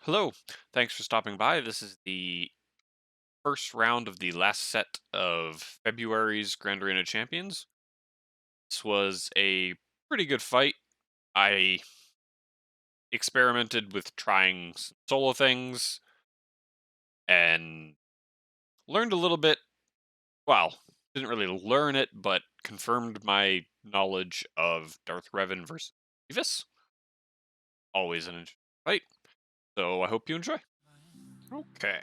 Hello, thanks for stopping by. This is the first round of the last set of February's Grand Arena Champions. This was a pretty good fight. I experimented with trying some solo things and learned a little bit. Well, didn't really learn it, but confirmed my knowledge of Darth Revan versus Grievous. Always an interesting fight. So I hope you enjoy. Okay.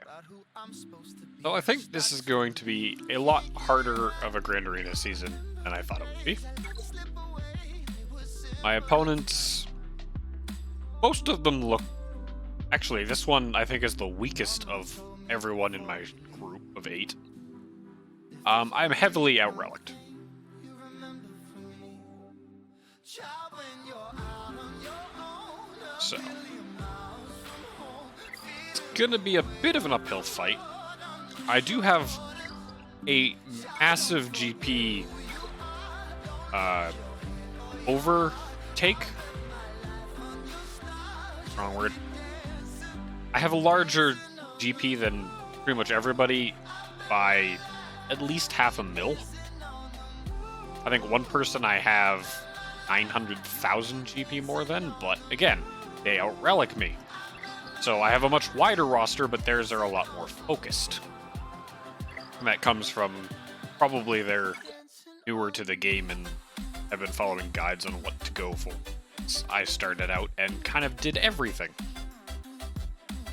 So I think this is going to be a lot harder of a Grand Arena season than I thought it would be. My opponents, most of them look... Actually, this one I think is the weakest of everyone in my group of 8. I'm heavily out-relicked. So... it's gonna be a bit of an uphill fight. I do have a massive GP overtake. Wrong word. I have a larger GP than pretty much everybody by at least half a mil. I think one person I have 900,000 GP more than, but again, they out-relic me. So I have a much wider roster, but theirs are a lot more focused. And that comes from probably they're newer to the game and have been following guides on what to go for. I started out and kind of did everything.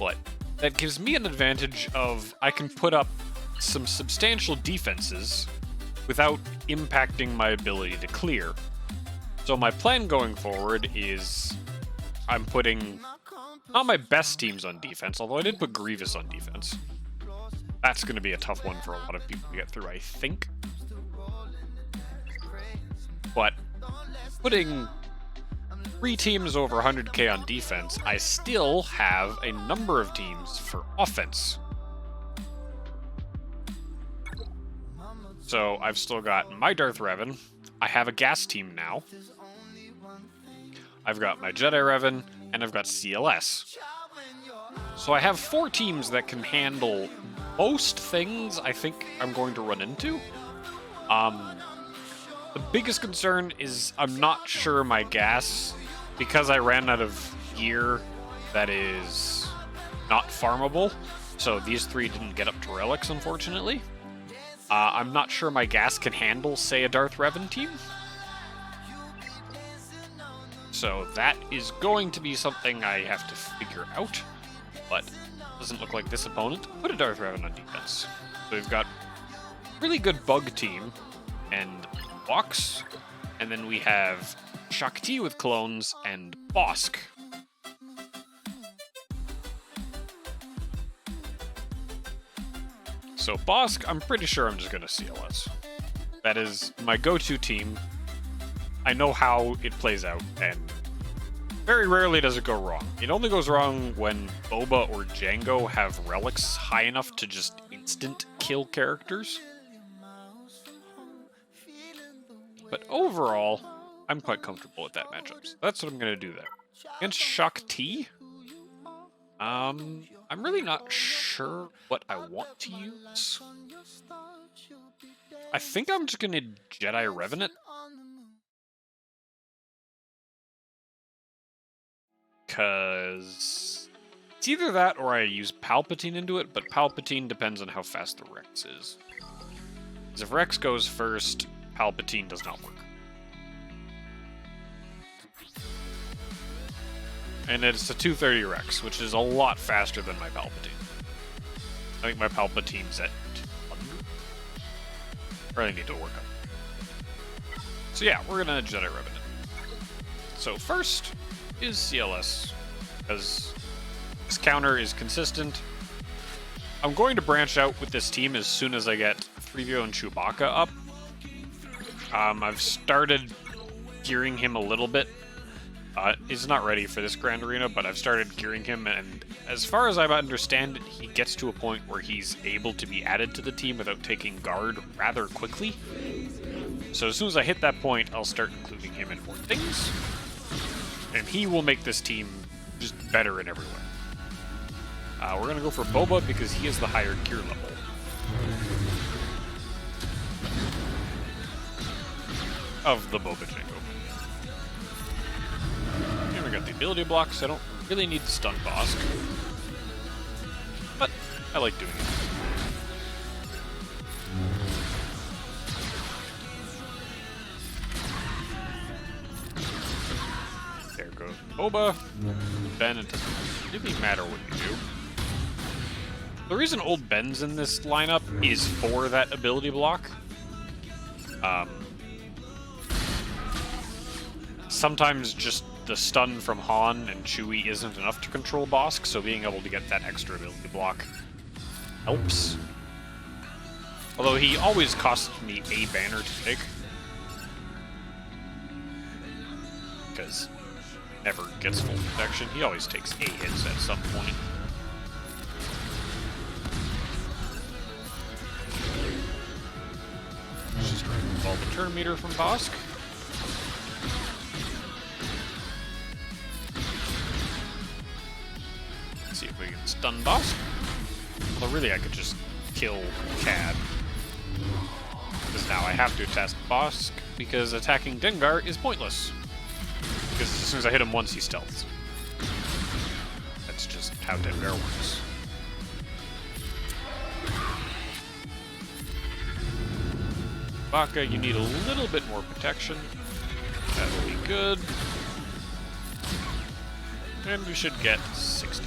But that gives me an advantage of I can put up some substantial defenses without impacting my ability to clear. So my plan going forward is I'm putting not my best teams on defense, although I did put Grievous on defense. That's going to be a tough one for a lot of people to get through, I think. But putting 3 teams over 100k on defense, I still have a number of teams for offense. So I've still got my Darth Revan. I have a gas team now. I've got my Jedi Revan, and I've got CLS. So I have 4 teams that can handle most things I think I'm going to run into. The biggest concern is I'm not sure my gas, because I ran out of gear that is not farmable, so these 3 didn't get up to relics, unfortunately. I'm not sure my gas can handle, say, a Darth Revan team. So that is going to be something I have to figure out, but doesn't look like this opponent put a Darth Revan on defense. So we've got really good bug team and ewoks, and then we have Shakti with clones and Bosk. So Bosk, I'm pretty sure I'm just going to CLS. That is my go-to team. I know how it plays out, and very rarely does it go wrong. It only goes wrong when Boba or Jango have relics high enough to just instant kill characters. But overall, I'm quite comfortable with that matchup. So that's what I'm going to do there. Against Shakti, I'm really not sure what I want to use. I think I'm just going to Jedi Revan it. Because it's either that or I use Palpatine into it, but Palpatine depends on how fast the Rex is. Because if Rex goes first, Palpatine does not work. And it's a 230 Rex, which is a lot faster than my Palpatine. I think my Palpatine's at 200. Really need to work on. So yeah, we're gonna Jedi Revan it. So first is CLS, because this counter is consistent. I'm going to branch out with this team as soon as I get 3PO and Chewbacca up. I've started gearing him a little bit. He's not ready for this Grand Arena, but I've started gearing him, and as far as I understand it, he gets to a point where he's able to be added to the team without taking guard rather quickly. So as soon as I hit that point, I'll start including him in more things. And he will make this team just better in every way. We're going to go for Boba because he is the higher gear level. Of the Boba Jango. And we got the ability block, so I don't really need the stun Bosk. But I like doing it. There goes Boba. Ben, it doesn't really matter what you do. The reason old Ben's in this lineup is for that ability block. Sometimes just the stun from Han and Chewie isn't enough to control Bosk, so being able to get that extra ability block helps. Although he always costs me a banner to take. Because never gets full protection. He always takes a hits at some point. Just remove all the turn meter from Bosk. See if we can stun Bosk. Well, really, I could just kill Cad. Because now I have to test Bosk, because attacking Dengar is pointless. Because as soon as I hit him once, he stealths. That's just how Dengar works. Baka, you need a little bit more protection. That will be good. And we should get 60.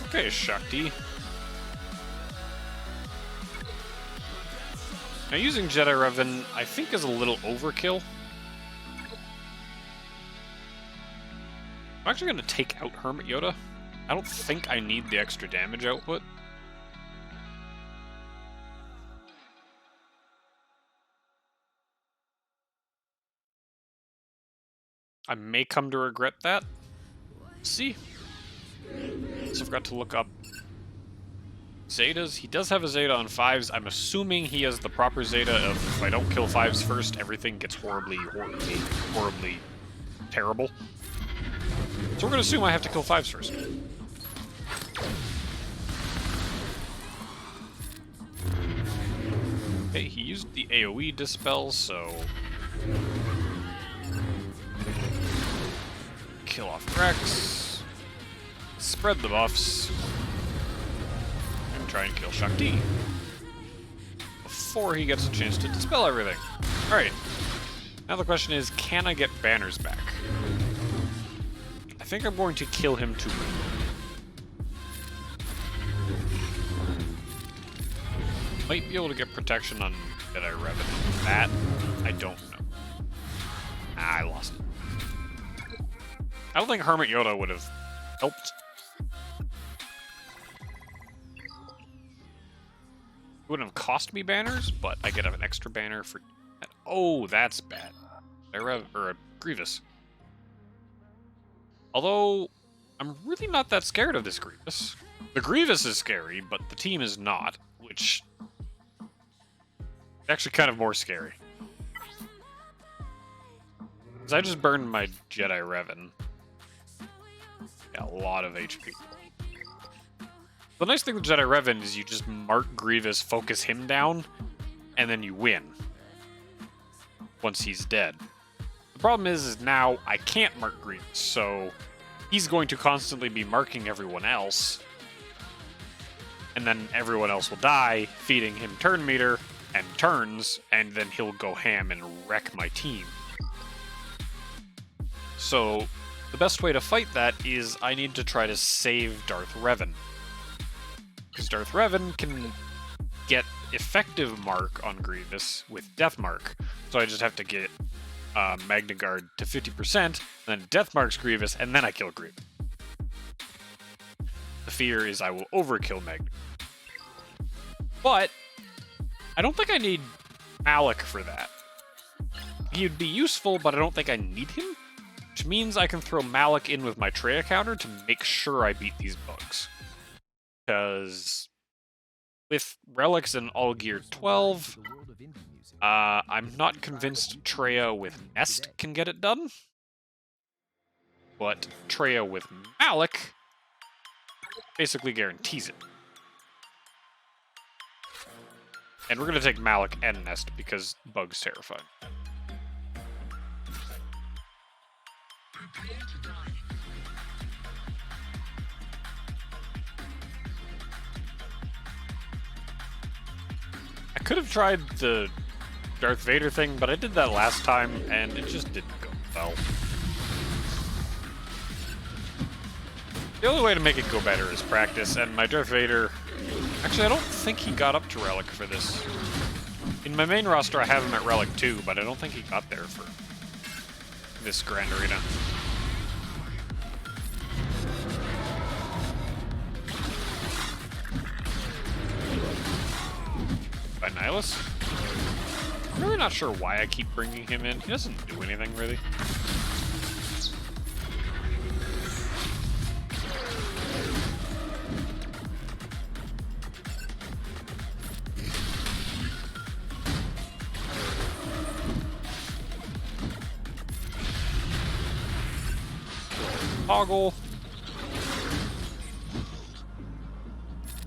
Okay, Shakti. Now, using Jedi Revan, I think, is a little overkill. I'm actually going to take out Hermit Yoda. I don't think I need the extra damage output. I may come to regret that. See? Also forgot to look up Zetas. He does have a Zeta on 5s. I'm assuming he has the proper Zeta of if I don't kill 5s first, everything gets horribly terrible. So we're going to assume I have to kill 5s first. Okay, he used the AoE dispel, so kill off Rex, spread the buffs, and try and kill Shakti before he gets a chance to dispel everything. Alright, now the question is, can I get banners back? I think I'm going to kill him to win. Might be able to get protection on Jedi Revan. That, I don't know. I lost it. I don't think Hermit Yoda would have helped. It wouldn't have cost me banners, but I get an extra banner for that. Oh, that's bad. Grievous. Although, I'm really not that scared of this Grievous. The Grievous is scary, but the team is not, which is actually kind of more scary. Because I just burned my Jedi Revan. Yeah, a lot of HP. The nice thing with Jedi Revan is you just mark Grievous, focus him down, and then you win. Once he's dead. The problem is now I can't mark Grievous, so he's going to constantly be marking everyone else. And then everyone else will die, feeding him turn meter and turns, and then he'll go ham and wreck my team. So the best way to fight that is I need to try to save Darth Revan. Because Darth Revan can get effective mark on Grievous with Death Mark. So I just have to get Magna Guard to 50%, and then Death Marks Grievous, and then I kill Grievous. The fear is I will overkill Magna. But I don't think I need Malak for that. He'd be useful, but I don't think I need him. Which means I can throw Malak in with my Traya counter to make sure I beat these bugs. Because With relics and all gear 12, I'm not convinced Treya with Nest can get it done. But Treya with Malik basically guarantees it. And we're going to take Malik and Nest because Bug's terrifying. I could have tried the Darth Vader thing, but I did that last time, and it just didn't go well. The only way to make it go better is practice, and my Darth Vader... Actually, I don't think he got up to Relic for this. In my main roster, I have him at Relic 2, but I don't think he got there for this Grand Arena. By Nihilus? I'm really not sure why I keep bringing him in. He doesn't do anything, really. Toggle.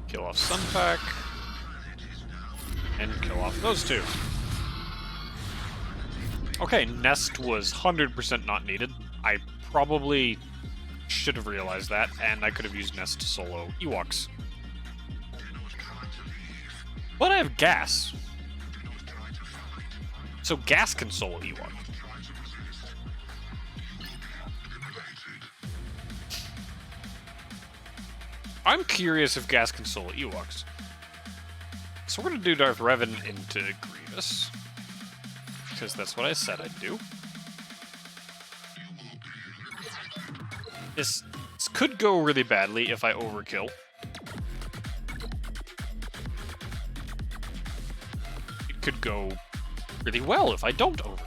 Kill off Sunpack. And kill off those two. Okay, Nest was 100% not needed. I probably should have realized that, and I could have used Nest to solo Ewoks. But I have Gas. So Gas can solo Ewok. I'm curious if Gas can solo Ewoks. So we're going to do Darth Revan into Grievous. Because that's what I said I'd do. This could go really badly if I overkill. It could go really well if I don't overkill.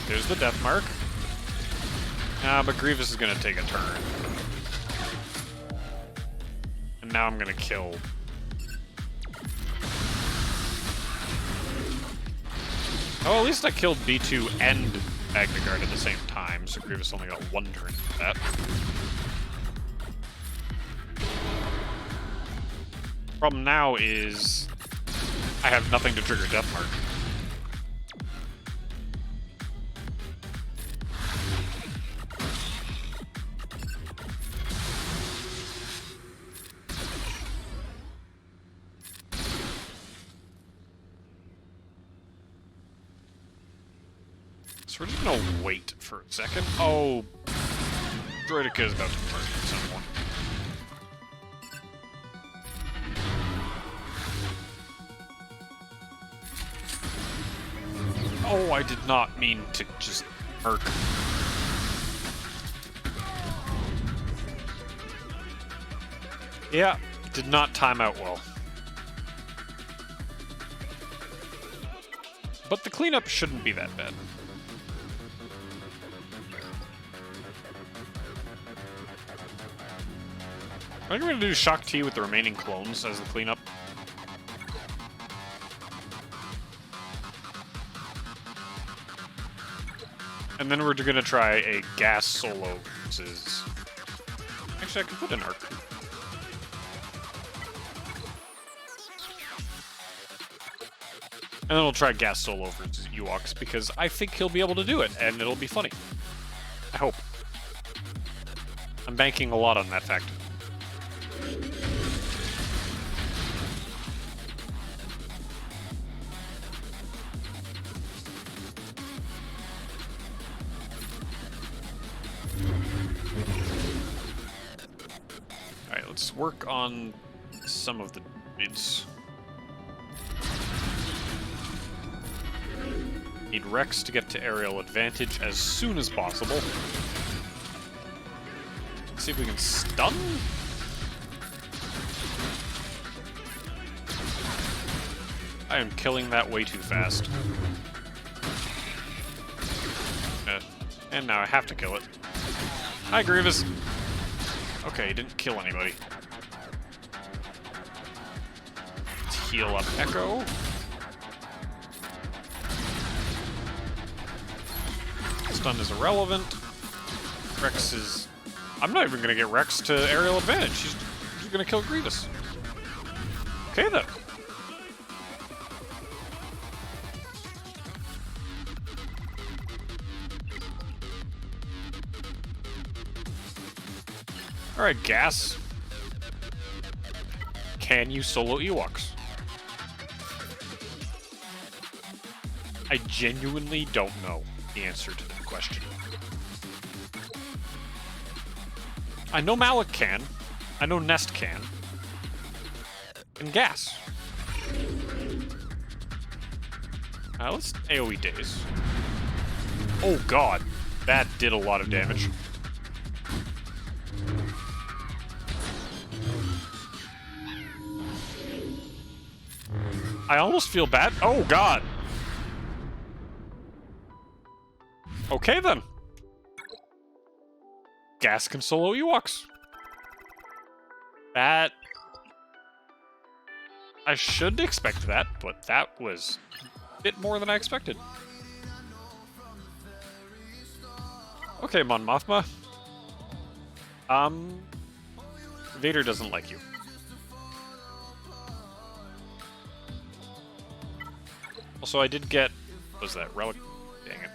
There's the death mark. But Grievous is going to take a turn. And now I'm going to kill. Oh, at least I killed B2 and Magna Guard at the same time, so Grievous only got one turn for that. Problem now is I have nothing to trigger death mark. So we're just gonna wait for a second. Oh, Droideka is about to murder someone. Oh, I did not mean to just murk. Yeah, did not time out well. But the cleanup shouldn't be that bad. I think we're going to do Shock T with the remaining clones as the cleanup. And then we're going to try a Gas solo versus... Actually, I could put an Arc. And then we'll try Gas solo versus Ewoks, because I think he'll be able to do it, and it'll be funny. I hope. I'm banking a lot on that fact. Alright, let's work on some of the bids. Need Rex to get to aerial advantage as soon as possible. Let's see if we can stun? I am killing that way too fast. And now I have to kill it. Hi, Grievous! Okay, he didn't kill anybody. Let's heal up Echo. Stun is irrelevant. Rex is... I'm not even going to get Rex to aerial advantage. She's going to kill Grievous. Okay, then. Alright, Gas. Can you solo Ewoks? I genuinely don't know the answer to that question. I know Malik can. I know Nest can. And Gas. Let's AoE days. Oh god, that did a lot of damage. I almost feel bad. Oh god. Okay then. Gas can solo Ewoks. That... I should expect that, but that was a bit more than I expected. Okay, Mon Mothma. Vader doesn't like you. Also, I did get... What was that? Relic... Dang it.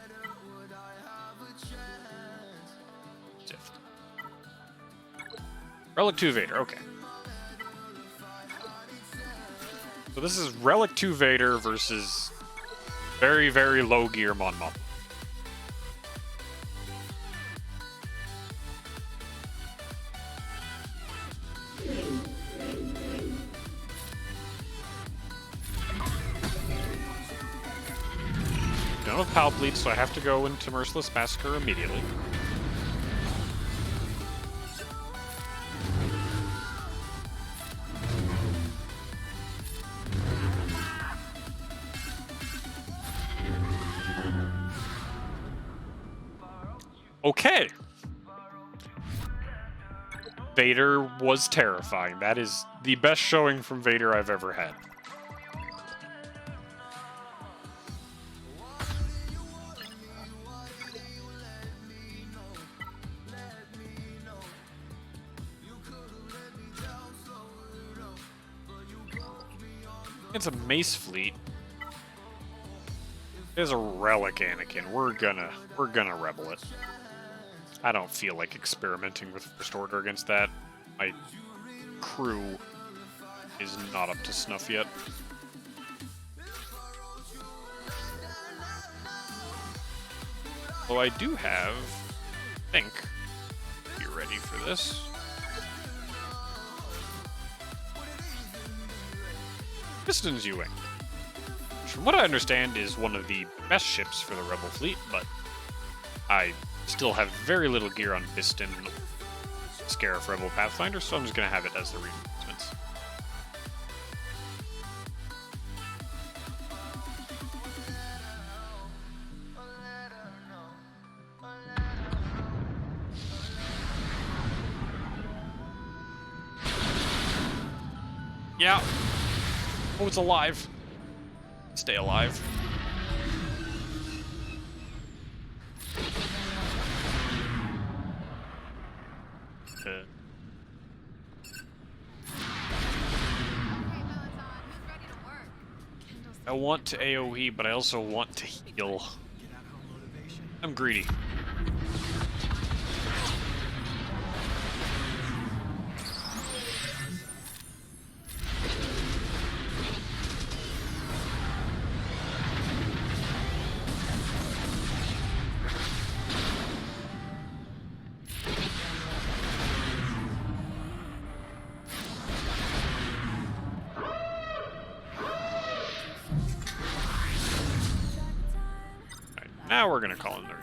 Sith. Relic 2 Vader, okay. So this is Relic 2 Vader versus very, very low gear Mon Mothma. Don't have Pal Bleed, so I have to go into Merciless Massacre immediately. Okay. Vader was terrifying. That is the best showing from Vader I've ever had. It's a Mace fleet. There's a Relic Anakin. We're gonna rebel it. I don't feel like experimenting with First Order against that. My crew is not up to snuff yet. Though I do have, I think, be ready for this. Piston's U-Wing, which from what I understand is one of the best ships for the Rebel fleet, but I still have very little gear on Piston Scarif Rebel Pathfinder, so I'm just going to have it as the reinforcements. Yeah. Oh, it's alive. Stay alive. I want to AoE, but I also want to heal. I'm greedy. Now we're gonna call in there.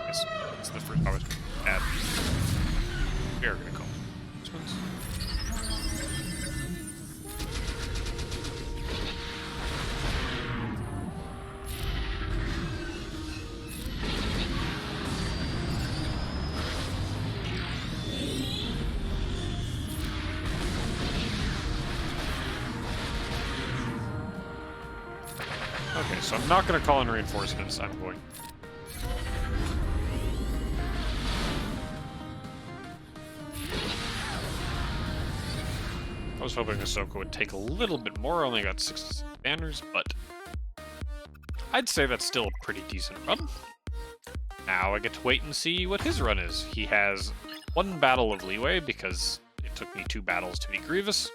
Yes, it's the first I was gonna add. We are gonna call this one's. so I'm not going to call in reinforcements. I'm going... I was hoping Ahsoka would take a little bit more. Only got 6 banners, but I'd say that's still a pretty decent run. Now I get to wait and see what his run is. He has 1 battle of leeway because it took me 2 battles to be Grievous.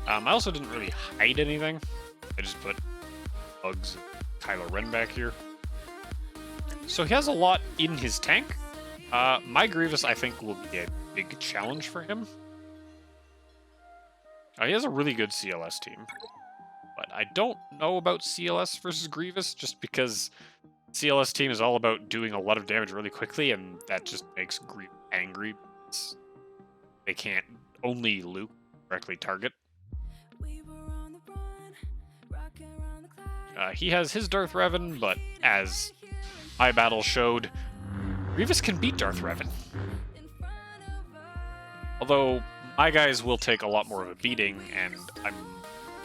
I also didn't really hide anything. I just put Bugs and Kylo Ren back here. So he has a lot in his tank. My Grievous, I think, will be a big challenge for him. He has a really good CLS team. But I don't know about CLS versus Grievous, just because CLS team is all about doing a lot of damage really quickly, and that just makes Grievous angry. They can't only Luke directly target. He has his Darth Revan, but as my battle showed, Grievous can beat Darth Revan. Although, my guys will take a lot more of a beating, and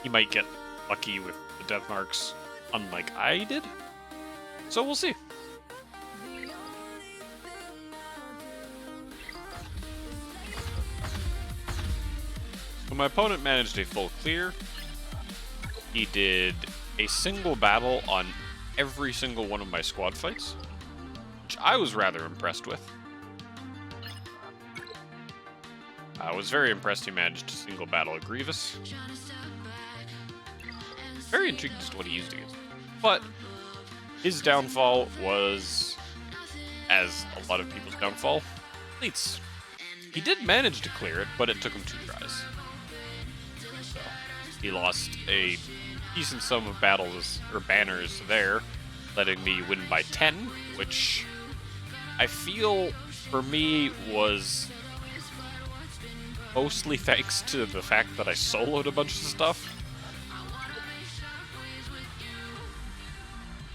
he might get lucky with the death marks, unlike I did. So we'll see. So my opponent managed a full clear. He did a single battle on every single one of my squad fights, which I was rather impressed with. I was very impressed he managed a single battle of Grievous. Very intrigued as to what he used against him. But his downfall was, as a lot of people's downfall, elites. He did manage to clear it, but it took him 2 tries. So he lost a decent sum of battles or banners there, letting me win by 10, which I feel for me was mostly thanks to the fact that I soloed a bunch of stuff.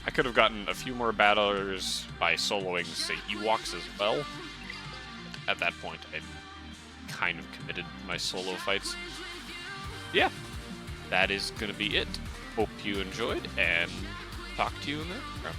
I could have gotten a few more battlers by soloing, say, ewoks as well. At that point, I'd kind of committed my solo fights. Yeah, that is going to be it. Hope you enjoyed, and talk to you in the next round.